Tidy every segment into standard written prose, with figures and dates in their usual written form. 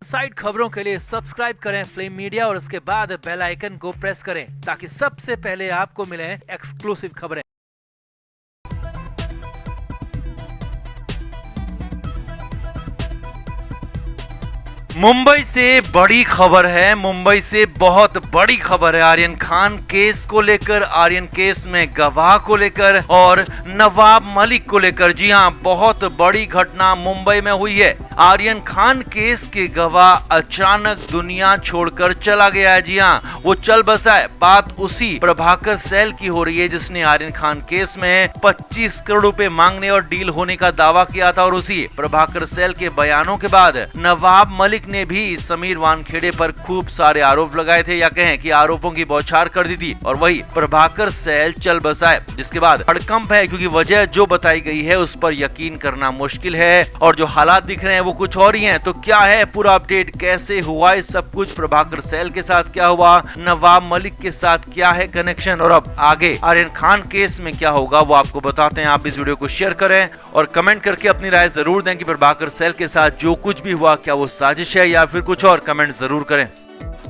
Side खबरों के लिए सब्सक्राइब करें फ्लेम मीडिया और उसके बाद बेल आइकन को प्रेस करें ताकि सबसे पहले आपको मिले एक्सक्लूसिव खबरें। मुंबई से बड़ी खबर है, मुंबई से बहुत बड़ी खबर है। आर्यन खान केस को लेकर, आर्यन केस में गवाह को लेकर और नवाब मलिक को लेकर। जी हां, बहुत बड़ी घटना मुंबई में हुई है। आर्यन खान केस के गवाह अचानक दुनिया छोड़कर चला गया है। जी हां, वो चल बसा है। बात उसी प्रभाकर सैल की हो रही है जिसने आर्यन खान केस में 25 करोड़ रुपए मांगने और डील होने का दावा किया था। और उसी प्रभाकर सैल के बयानों के बाद नवाब मलिक ने भी समीर वानखेड़े पर खूब सारे आरोप लगाए थे, या कहें कि आरोपों की बौछार कर दी थी। और वही प्रभाकर सैल चल बसा है, जिसके बाद हड़कंप है, क्योंकि वजह जो बताई गई है उस पर यकीन करना मुश्किल है और जो हालात दिख रहे हैं वो कुछ और ही हैं। तो क्या है पूरा अपडेट, कैसे हुआ ये सब कुछ, प्रभाकर सैल के साथ क्या हुआ, नवाब मलिक के साथ क्या है कनेक्शन, और अब आगे आर्यन खान केस में क्या होगा वो आपको बताते हैं। आप इस वीडियो को शेयर करें और कमेंट करके अपनी राय जरूर दें कि प्रभाकर सैल के साथ जो कुछ भी हुआ क्या वो साजिश है या फिर कुछ और, कमेंट जरूर करें।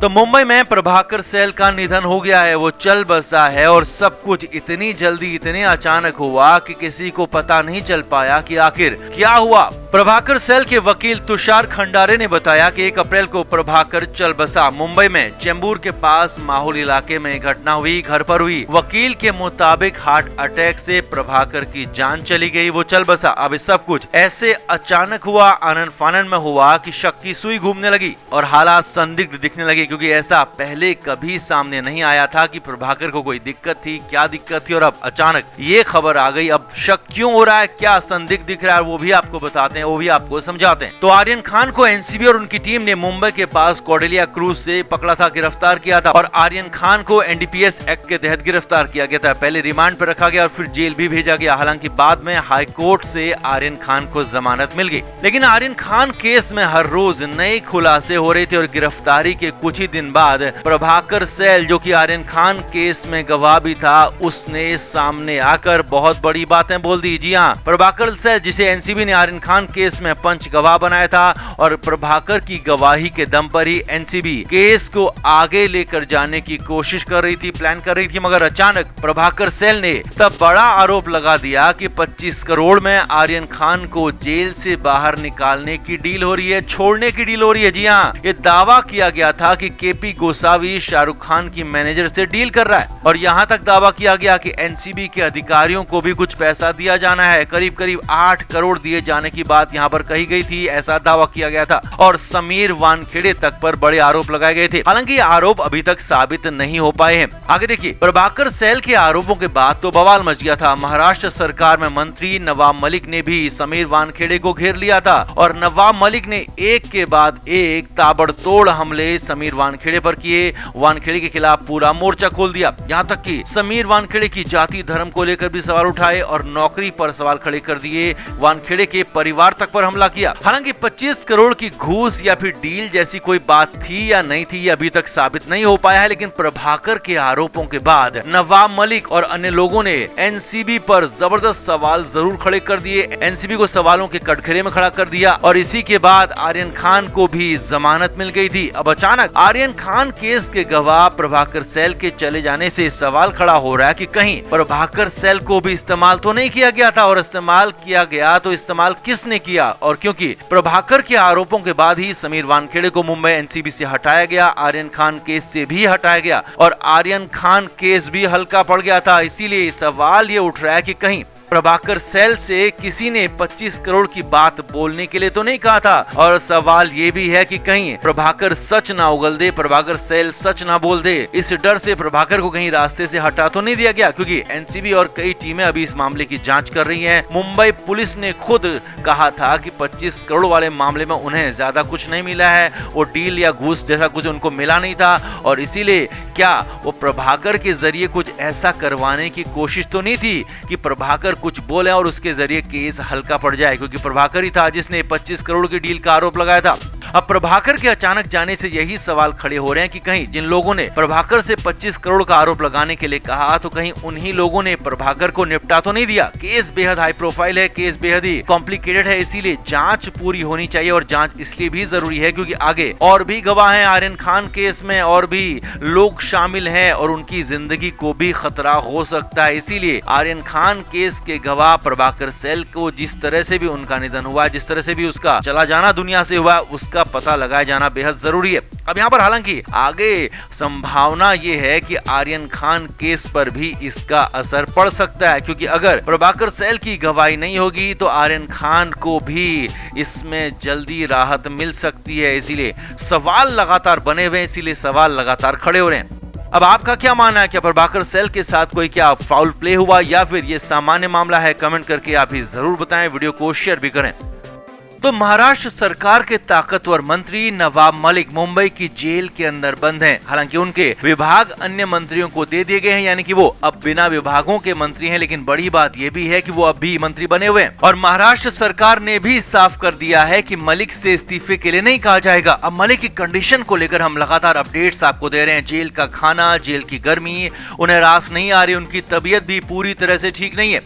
तो मुंबई में प्रभाकर सैल का निधन हो गया है, वो चल बसा है और सब कुछ इतनी जल्दी, इतने अचानक हुआ कि किसी को पता नहीं चल पाया कि आखिर क्या हुआ। प्रभाकर सैल के वकील तुषार खंडारे ने बताया कि 1 अप्रैल को प्रभाकर चल बसा। मुंबई में चेंबूर के पास माहौल इलाके में घटना हुई, घर पर हुई। वकील के मुताबिक हार्ट अटैक से प्रभाकर की जान चली गई, वो चल बसा। अब इस सब कुछ ऐसे अचानक हुआ, आनन फानन में हुआ कि शक की सुई घूमने लगी और हालात संदिग्ध दिखने लगे, क्योंकि ऐसा पहले कभी सामने नहीं आया था कि प्रभाकर को कोई दिक्कत थी, क्या दिक्कत थी, और अब अचानक ये खबर आ गई। अब शक क्यों हो रहा है, क्या संदिग्ध दिख रहा है, वो भी आपको बताते हैं, वो भी आपको समझाते हैं। तो आर्यन खान को एनसीबी और उनकी टीम ने मुंबई के पास कॉर्डेलिया क्रूज से पकड़ा था, गिरफ्तार किया था और आर्यन खान को एनडीपीएस एक्ट के तहत गिरफ्तार किया गया था। पहले रिमांड पर रखा गया और फिर जेल भी भेजा गया। हालांकि बाद में हाई कोर्ट से आर्यन खान को जमानत मिल गई, लेकिन आर्यन खान केस में हर रोज नए खुलासे हो रहे थे और गिरफ्तारी के कुछ ही दिन बाद प्रभाकर सैल, जो कि आर्यन खान केस में गवाह भी था, उसने सामने आकर बहुत बड़ी बातें बोल दी। जी हां, प्रभाकर सैल, जिसे एनसीबी ने आर्यन खान केस में पंच गवाह बनाया था और प्रभाकर की गवाही के दम पर ही एनसीबी केस को आगे लेकर जाने की कोशिश कर रही थी, प्लान कर रही थी। मगर अचानक प्रभाकर सैल ने तब बड़ा आरोप लगा दिया कि 25 करोड़ में आर्यन खान को जेल से बाहर निकालने की डील हो रही है, छोड़ने की डील हो रही है। जी हां, ये दावा किया गया था कि केपी गोसावी शाहरुख खान की मैनेजर से डील कर रहा है और यहाँ तक दावा किया गया कि एनसीबी के अधिकारियों को भी कुछ पैसा दिया जाना है। करीब करीब 8 करोड़ दिए जाने की बात यहाँ पर कही गई थी, ऐसा दावा किया गया था और समीर वानखेड़े तक पर बड़े आरोप लगाए गए थे। हालांकि ये आरोप अभी तक साबित नहीं हो पाए हैं। आगे देखिए, प्रभाकर सैल के आरोपों के बाद तो बवाल मच गया था। महाराष्ट्र सरकार में मंत्री नवाब मलिक ने भी समीर वानखेड़े को घेर लिया था और नवाब मलिक ने एक के बाद एक ताबड़तोड़ हमले समीर वानखेड़े पर किए। वानखेड़े के खिलाफ पूरा मोर्चा खोल दिया, यहाँ तक कि समीर वानखेड़े की जाति धर्म को लेकर भी सवाल उठाए और नौकरी पर सवाल खड़े कर दिए। वानखेड़े के परिवार तक पर हमला किया। हालांकि 25 करोड़ की घूस या फिर डील जैसी कोई बात थी या नहीं थी, ये अभी तक साबित नहीं हो पाया है। लेकिन प्रभाकर के आरोपों के बाद नवाब मलिक और अन्य लोगों ने एनसीबी पर जबरदस्त सवाल जरूर खड़े कर दिए, एनसीबी को सवालों के कटघरे में खड़ा कर दिया और इसी के बाद आर्यन खान को भी जमानत मिल गई थी। अब अचानक आर्यन खान केस के गवाह प्रभाकर सैल के चले जाने से सवाल खड़ा हो रहा है कि कहीं प्रभाकर सैल को भी इस्तेमाल तो नहीं किया गया था, और इस्तेमाल किया गया तो इस्तेमाल किसने किया। और क्योंकि प्रभाकर के आरोपों के बाद ही समीर वानखेड़े को मुंबई एनसीबी से हटाया गया, आर्यन खान केस से भी हटाया गया और आर्यन खान केस भी हल्का पड़ गया था। इसीलिए सवाल ये उठ रहा है कि कहीं प्रभाकर सैल से किसी ने 25 करोड़ की बात बोलने के लिए तो नहीं कहा था। और सवाल ये भी है कि कहीं प्रभाकर सच ना उगल दे, प्रभाकर सैल सच ना बोल दे, इस डर से प्रभाकर को कहीं रास्ते से हटा तो नहीं दिया गया, क्योंकि एनसीबी और कई टीमें अभी इस मामले की जांच कर रही हैं। मुंबई पुलिस ने खुद कहा था कि 25 करोड़ वाले मामले में उन्हें ज्यादा कुछ नहीं मिला है, वो डील या घूस जैसा कुछ उनको मिला नहीं था और इसीलिए क्या वो प्रभाकर के जरिए कुछ ऐसा करवाने की कोशिश तो नहीं थी कि प्रभाकर कुछ बोले और उसके जरिए केस हल्का पड़ जाए, क्योंकि प्रभाकर ही था जिसने 25 करोड़ की डील का आरोप लगाया था। अब प्रभाकर के अचानक जाने से यही सवाल खड़े हो रहे हैं कि कहीं जिन लोगों ने प्रभाकर से 25 करोड़ का आरोप लगाने के लिए कहा, तो कहीं उन्हीं लोगों ने प्रभाकर को निपटा तो नहीं दिया। केस बेहद हाई प्रोफाइल है, केस बेहद ही कॉम्प्लिकेटेड है, इसीलिए जांच पूरी होनी चाहिए। और जांच इसलिए भी जरूरी है क्योंकि आगे और भी गवाह हैं आर्यन खान केस में, और भी लोग शामिल हैं और उनकी जिंदगी को भी खतरा हो सकता है। इसीलिए आर्यन खान केस के गवाह प्रभाकर सैल को जिस तरह से भी उनका निधन हुआ, जिस तरह से भी उसका चला जाना दुनिया से हुआ, उसका पता लगाया जाना बेहद जरूरी है। अब यहाँ पर हालांकि आगे संभावना ये है कि आर्यन खान केस पर भी इसका असर पड़ सकता है, क्योंकि अगर प्रभाकर सैल की गवाही नहीं होगी तो आर्यन खान को भी इसमें जल्दी राहत मिल सकती है। इसीलिए सवाल लगातार बने हुए हैं, इसीलिए सवाल लगातार खड़े हो रहे हैं। अब आपका क्या मानना है? क्या प्रभाकर सैल के साथ कोई क्या फाउल प्ले हुआ या फिर ये सामान्य मामला है? कमेंट करके आप ही जरूर बताएं, वीडियो को शेयर भी करें। तो महाराष्ट्र सरकार के ताकतवर मंत्री नवाब मलिक मुंबई की जेल के अंदर बंद हैं। हालांकि उनके विभाग अन्य मंत्रियों को दे दिए गए हैं, यानी कि वो अब बिना विभागों के मंत्री हैं। लेकिन बड़ी बात ये भी है कि वो अब भी मंत्री बने हुए हैं। और महाराष्ट्र सरकार ने भी साफ कर दिया है कि मलिक से इस्तीफे के लिए नहीं कहा जाएगा। अब मलिक की कंडीशन को लेकर हम लगातार अपडेट्स आपको दे रहे हैं। जेल का खाना, जेल की गर्मी उन्हें रास नहीं आ रही, उनकी तबीयत भी पूरी तरह से ठीक नहीं है।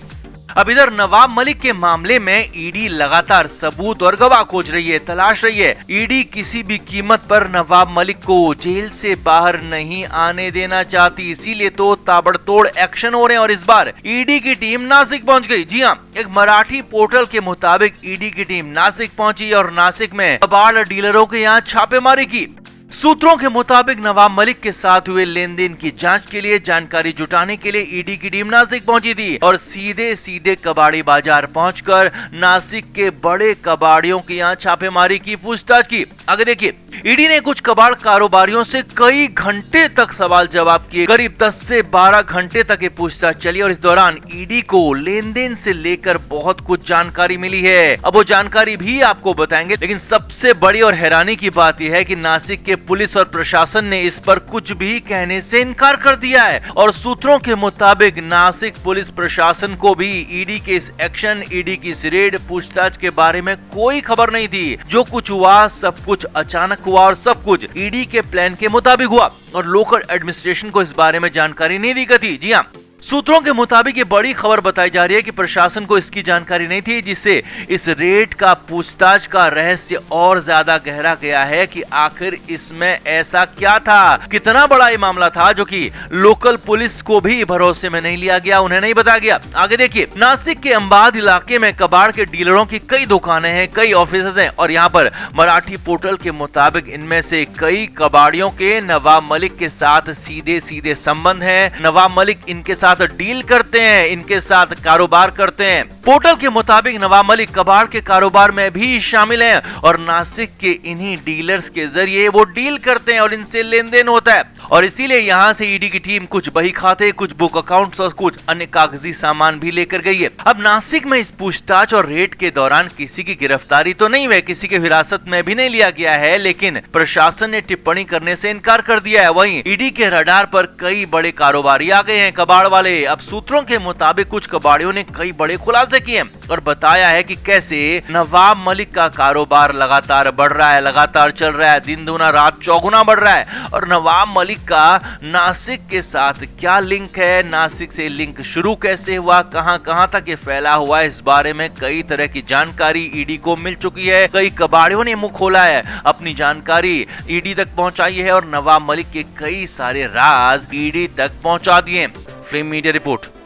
अब इधर नवाब मलिक के मामले में ईडी लगातार सबूत और गवाह खोज रही है, तलाश रही है। ईडी किसी भी कीमत पर नवाब मलिक को जेल से बाहर नहीं आने देना चाहती, इसीलिए तो ताबड़तोड़ एक्शन हो रहे हैं। और इस बार ईडी की टीम नासिक पहुंच गई। जी हां, एक मराठी पोर्टल के मुताबिक ईडी की टीम नासिक पहुंची और नासिक में कबाड़ डीलरों के यहाँ छापेमारी की। सूत्रों के मुताबिक नवाब मलिक के साथ हुए लेन देन की जांच के लिए जानकारी जुटाने के लिए ईडी की टीम नासिक पहुंची थी और सीधे कबाड़ी बाजार पहुंचकर नासिक के बड़े कबाड़ियों के यहाँ छापेमारी की, पूछताछ की। आगे देखिए, ईडी ने कुछ कबाड़ कारोबारियों से कई घंटे तक सवाल जवाब किए। करीब 10 से 12 घंटे तक ये पूछताछ चली और इस दौरान ईडी को लेन देन से लेकर बहुत कुछ जानकारी मिली है। अब वो जानकारी भी आपको बताएंगे, लेकिन सबसे बड़ी और हैरानी की बात यह है कि नासिक के पुलिस और प्रशासन ने इस पर कुछ भी कहने से इनकार कर दिया है। और सूत्रों के मुताबिक नासिक पुलिस प्रशासन को भी ईडी के इस एक्शन, ईडी की इस रेड पूछताछ के बारे में कोई खबर नहीं थी। जो कुछ हुआ सब कुछ अचानक हुआ और सब कुछ ईडी के प्लान के मुताबिक हुआ और लोकल एडमिनिस्ट्रेशन को इस बारे में जानकारी नहीं दी गई थी। जी हाँ, सूत्रों के मुताबिक ये बड़ी खबर बताई जा रही है कि प्रशासन को इसकी जानकारी नहीं थी, जिससे इस रेड का पूछताछ का रहस्य और ज्यादा गहरा गया है कि आखिर इसमें ऐसा क्या था, कितना बड़ा ये मामला था जो कि लोकल पुलिस को भी भरोसे में नहीं लिया गया, उन्हें नहीं बताया गया। आगे देखिए, नासिक के अंबाद इलाके में कबाड़ के डीलरों की कई दुकानें हैं, कई ऑफिस हैं और यहाँ पर मराठी पोर्टल के मुताबिक इनमें से कई कबाड़ियों के नवाब मलिक के साथ सीधे संबंध है। नवाब मलिक इनके साथ डील करते हैं, इनके साथ कारोबार करते हैं। पोर्टल के मुताबिक नवाब मलिक कबाड़ के कारोबार में भी शामिल हैं और नासिक के इन्हीं डीलर्स के जरिए वो डील करते हैं और इनसे लेन देन होता है। और इसीलिए यहाँ से ईडी की टीम कुछ बही खाते, कुछ बुक अकाउंट्स और कुछ अन्य कागजी सामान भी लेकर गई है। अब नासिक में इस पूछताछ और रेड के दौरान किसी की गिरफ्तारी तो नहीं हुई, किसी के हिरासत में भी नहीं लिया गया है, लेकिन प्रशासन ने टिप्पणी करने से इनकार कर दिया है। वहीं ईडी के रडार पर कई बड़े कारोबारी आ गए हैं, कबाड़ वाले। अब सूत्रों के मुताबिक कुछ कबाड़ियों ने कई बड़े खुलासे किए और बताया है कि कैसे नवाब मलिक का कारोबार लगातार बढ़ रहा है, लगातार चल रहा है, दिन दूना रात चौगुना बढ़ रहा है। और नवाब मलिक का नासिक के साथ क्या लिंक है, नासिक से लिंक शुरू कैसे हुआ, कहां तक ये फैला हुआ है, इस बारे में कई तरह की जानकारी ईडी को मिल चुकी है। कई कबाड़ियों ने मुंह खोला है, अपनी जानकारी ईडी तक पहुंचाई है और नवाब मलिक के कई सारे राज ईडी तक पहुंचा दिए। Flame media report.